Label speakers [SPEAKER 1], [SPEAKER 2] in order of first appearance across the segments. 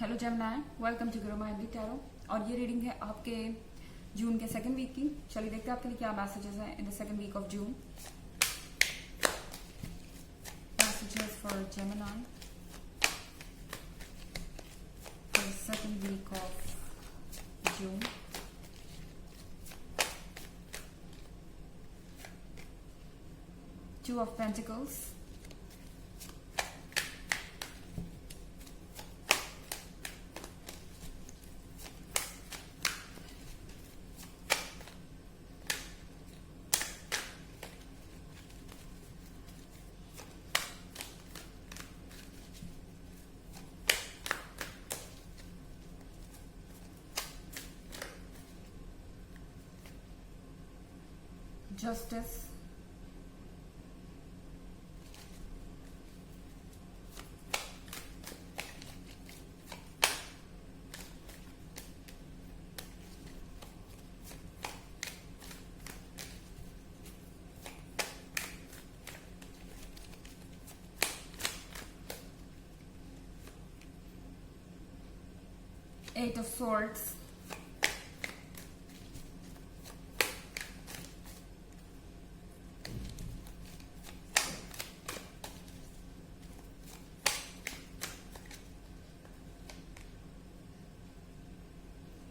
[SPEAKER 1] Hello Gemini, welcome to Guru mind tarot. और ये reading है आपके जून के सेकंड वीक की। चलिए देखते हैं आपके लिए क्या मैसेजेस हैं in the second week of June. Messages for Gemini for the second week of June. Two of Pentacles, Justice, Eight of Swords,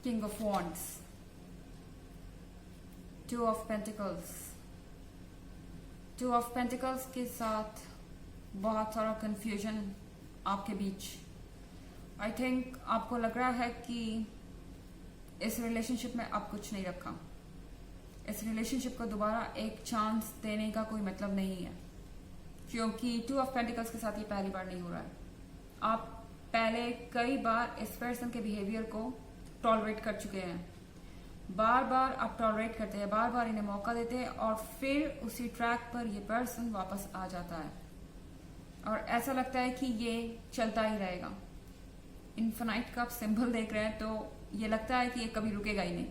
[SPEAKER 1] King of Wands, Two of Pentacles। Two of Pentacles के साथ बहुत सारा confusion आपके बीच। I think आपको लग रहा है कि इस रिलेशनशिप में आप कुछ नहीं रखा। इस रिलेशनशिप को दोबारा एक चांस देने का कोई मतलब नहीं है, क्योंकि टू ऑफ पेंटिकल्स के साथ ये पहली बार नहीं हो रहा है। आप पहले कई बार इस पर्सन के बिहेवियर को टॉलरेट कर चुके हैं। बार बार आप टॉलरेट करते हैं, बार बार इन्हें मौका देते हैं और फिर उसी ट्रैक पर ये पर्सन वापस आ जाता है और ऐसा लगता है कि ये चलता ही रहेगा। इन्फिनाइट का आप सिंबल देख रहे हैं तो ये लगता है कि ये कभी रुकेगा ही नहीं।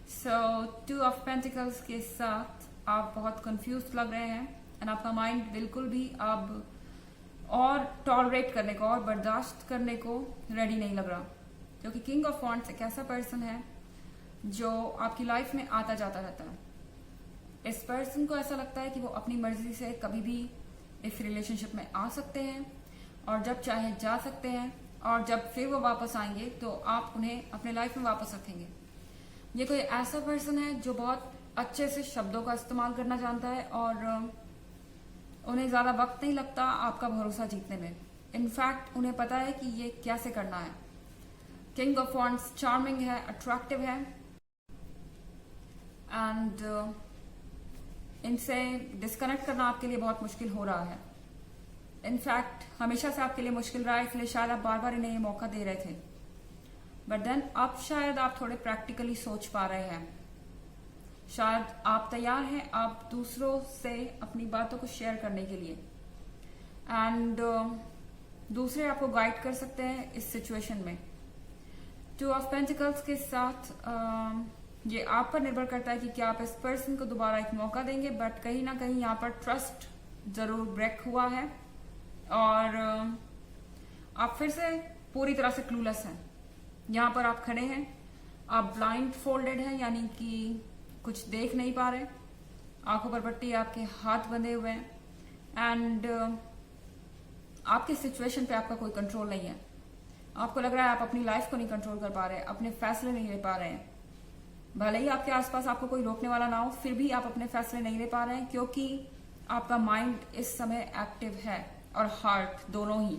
[SPEAKER 1] सो टू ऑफ पेंटिकल्स के साथ आप बहुत कंफ्यूज लग रहे हैं एंड आपका माइंड बिल्कुल भी अब और टॉलरेट करने को और बर्दाश्त करने को रेडी नहीं लग रहा, क्योंकि किंग ऑफ वॉन्ड्स एक ऐसा पर्सन है जो आपकी लाइफ में आता जाता रहता है। इस पर्सन को ऐसा लगता है कि वो अपनी मर्जी से कभी भी इस रिलेशनशिप में आ सकते हैं और जब चाहे जा सकते हैं, और जब फिर वो वापस आएंगे तो आप उन्हें अपने लाइफ में वापस रखेंगे। ये कोई ऐसा पर्सन है जो बहुत अच्छे से शब्दों का इस्तेमाल करना जानता है और उन्हें ज्यादा वक्त नहीं लगता आपका भरोसा जीतने में। इनफैक्ट उन्हें पता है कि ये कैसे करना है। किंग ऑफ वॉन्ड्स चार्मिंग है, अट्रैक्टिव है एंड इनसे डिस्कनेक्ट करना आपके लिए बहुत मुश्किल हो रहा है। इनफैक्ट हमेशा से आपके लिए मुश्किल रहा है, इसलिए शायद आप बार बार इन्हें ये मौका दे रहे थे, बट देन अब शायद आप थोड़े प्रैक्टिकली सोच पा रहे हैं। शायद आप तैयार हैं आप दूसरों से अपनी बातों को शेयर करने के लिए एंड दूसरे आपको गाइड कर सकते हैं इस सिचुएशन में। टू ऑफ पेंटिकल्स के साथ ये आप पर निर्भर करता है कि क्या आप इस पर्सन को दोबारा एक मौका देंगे, बट कहीं ना कहीं यहाँ पर ट्रस्ट जरूर ब्रेक हुआ है और आप फिर से पूरी तरह से क्लूलेस हैं। यहाँ पर आप खड़े हैं, आप ब्लाइंड फोल्डेड हैं, यानी कि कुछ देख नहीं पा रहे, आंखों पर पट्टी, आपके हाथ बंधे हुए हैं एंड आपके सिचुएशन पे आपका कोई कंट्रोल नहीं है। आपको लग रहा है आप अपनी लाइफ को नहीं कंट्रोल कर पा रहे, अपने फैसले नहीं ले पा रहे हैं। भले ही आपके आसपास आपको कोई रोकने वाला ना हो, फिर भी आप अपने फैसले नहीं ले पा रहे हैं, क्योंकि आपका माइंड इस समय एक्टिव है और हार्ट दोनों ही।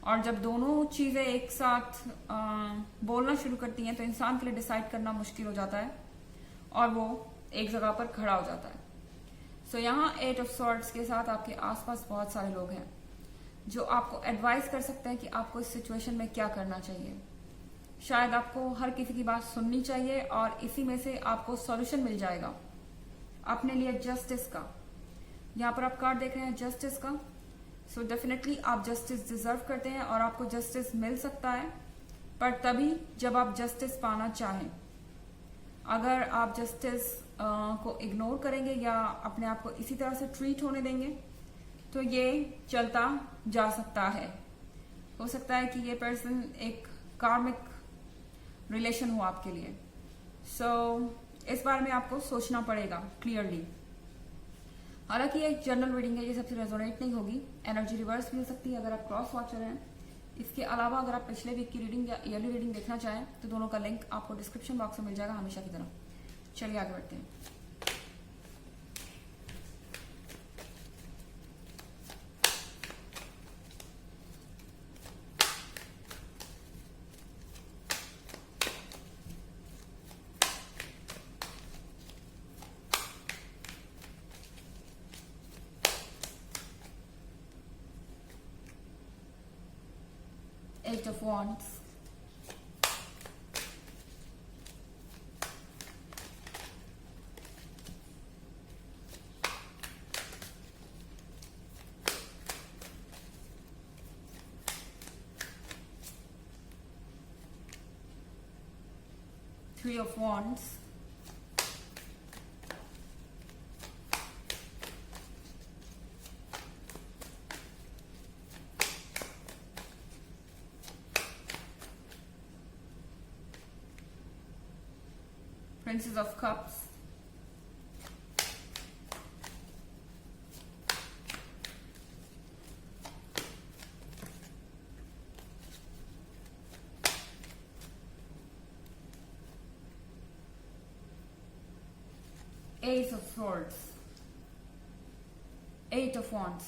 [SPEAKER 1] और जब दोनों चीजें एक साथ बोलना शुरू करती हैं तो इंसान के लिए डिसाइड करना मुश्किल हो जाता है और वो एक जगह पर खड़ा हो जाता है। सो यहाँ एट ऑफ सॉर्ड्स के साथ आपके आसपास बहुत सारे लोग हैं जो आपको एडवाइस कर सकते हैं कि आपको इस सिचुएशन में क्या करना चाहिए। शायद आपको हर किसी की बात सुननी चाहिए और इसी में से आपको सॉल्यूशन मिल जाएगा अपने लिए जस्टिस का। यहाँ पर आप कार्ड देख रहे हैं जस्टिस का। सो डेफिनेटली आप जस्टिस डिजर्व करते हैं और आपको जस्टिस मिल सकता है, पर तभी जब आप जस्टिस पाना चाहें। अगर आप जस्टिस को इग्नोर करेंगे या अपने आप को इसी तरह से ट्रीट होने देंगे तो ये चलता जा सकता है। हो सकता है कि ये पर्सन एक कार्मिक रिलेशन हो आपके लिए। सो इस बारे में आपको सोचना पड़ेगा क्लियरली। हालांकि ये एक जनरल रीडिंग है, ये सबसे रेजोनेट नहीं होगी। एनर्जी रिवर्स भी हो सकती है अगर आप क्रॉस वॉचर हैं। इसके अलावा अगर आप पिछले वीक की रीडिंग या ईयरली रीडिंग देखना चाहें तो दोनों का लिंक आपको डिस्क्रिप्शन बॉक्स में मिल जाएगा हमेशा की तरह। चलिए आगे बढ़ते हैं। Eight of Wands, Three of Wands, Princess of Cups, Ace of Swords, Eight of Wands।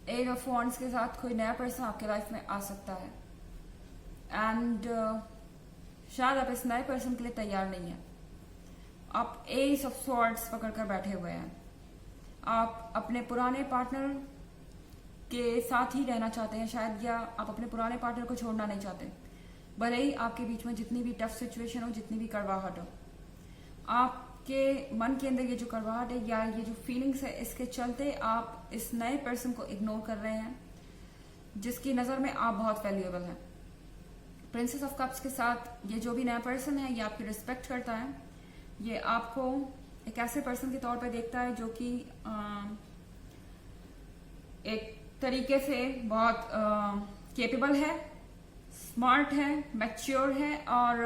[SPEAKER 1] Eight of Wands के साथ कोई नया पर्सन आपके लाइफ में आ सकता है एंड शायद आप इस नए पर्सन के लिए तैयार नहीं है। आप एस ऑफ स्वॉर्ड्स पकड़कर बैठे हुए हैं। आप अपने पुराने पार्टनर के साथ ही रहना चाहते हैं शायद, या आप अपने पुराने पार्टनर को छोड़ना नहीं चाहते। भले ही आपके बीच में जितनी भी टफ सिचुएशन हो, जितनी भी कड़वाहट हो, आपके मन के अंदर ये जो कड़वाहट है या ये जो फीलिंग्स है, इसके चलते आप इस नए पर्सन को इग्नोर कर रहे हैं जिसकी नजर में आप बहुत वैल्यूएबल हैं। प्रिंसेस ऑफ कप्स के साथ ये जो भी नया पर्सन है ये आपकी रिस्पेक्ट करता है। ये आपको एक ऐसे पर्सन के तौर पे देखता है जो कि एक तरीके से बहुत केपेबल है, स्मार्ट है, मैच्योर है और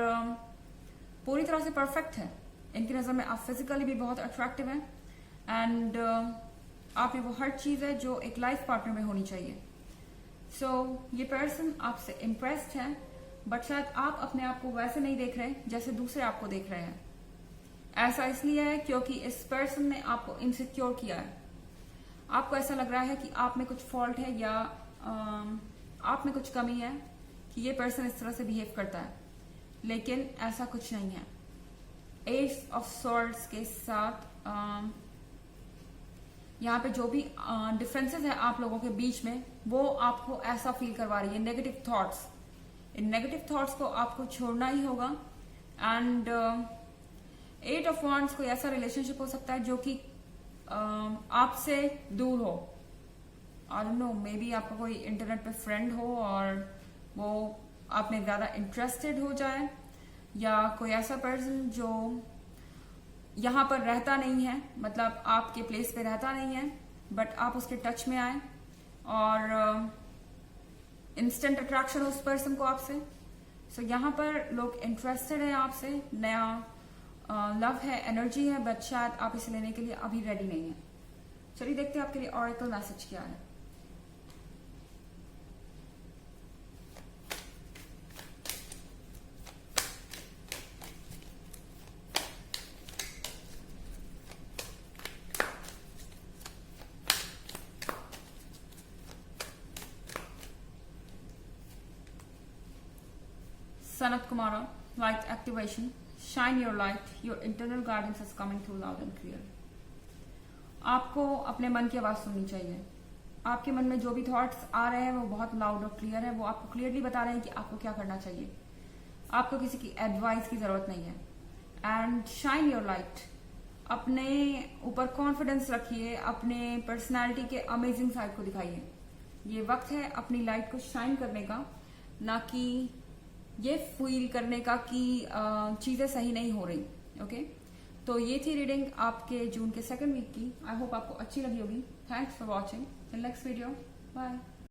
[SPEAKER 1] पूरी तरह से परफेक्ट है। इनकी नज़र में आप फिजिकली भी बहुत अट्रैक्टिव हैं एंड आप में वो हर चीज़ है जो एक लाइफ पार्टनर में होनी चाहिए। सो ये पर्सन आपसे इम्प्रेस्ड है, बट शायद आप अपने आप को वैसे नहीं देख रहे जैसे दूसरे आपको देख रहे हैं। ऐसा इसलिए है क्योंकि इस पर्सन ने आपको इनसिक्योर किया है। आपको ऐसा लग रहा है कि आप में कुछ फॉल्ट है या आप में कुछ कमी है कि ये पर्सन इस तरह से बिहेव करता है, लेकिन ऐसा कुछ नहीं है। एस ऑफ सॉर्ड्स के साथ यहाँ पे जो भी डिफरेंसेस है आप लोगों के बीच में, वो आपको ऐसा फील करवा रही है नेगेटिव थॉट्स। इन नेगेटिव थॉट्स को आपको छोड़ना ही होगा एंड एट ऑफ वॉन्ड्स कोई ऐसा रिलेशनशिप हो सकता है जो कि आपसे दूर हो। I don't know, may be आपका कोई इंटरनेट पे फ्रेंड हो और वो आप में ज्यादा इंटरेस्टेड हो जाए, या कोई ऐसा पर्सन जो यहाँ पर रहता नहीं है, मतलब आपके प्लेस पे रहता नहीं है, बट आप उसके टच में आए और इंस्टेंट अट्रैक्शन उस पर्सन को आपसे। सो यहाँ पर लोग इंटरेस्टेड हैं आपसे, नया लव है, एनर्जी है, बट शायद आप इसे लेने के लिए अभी रेडी नहीं है। चलिए देखते हैं आपके लिए ऑरेकल मैसेज क्या है। Sanat Kumara, light activation, shine your light, your internal guidance is coming through loud and clear। आपको अपने मन की आवाज सुननी चाहिए। आपके मन में जो भी थॉट्स आ रहे हैं वो बहुत लाउड और क्लियर है, वो आपको क्लियरली बता रहे हैं कि आपको क्या करना चाहिए। आपको किसी की एडवाइस की जरूरत नहीं है। एंड शाइन योर लाइट, अपने ऊपर कॉन्फिडेंस रखिए, अपने पर्सनैलिटी के अमेजिंग साइड को दिखाइए। ये वक्त है अपनी लाइट को शाइन करने का, ना कि ये फील करने का कि चीजें सही नहीं हो रही। ओके, तो ये थी रीडिंग आपके जून के सेकंड वीक की। आई होप आपको अच्छी लगी होगी। Thanks for watching. Till next video, bye.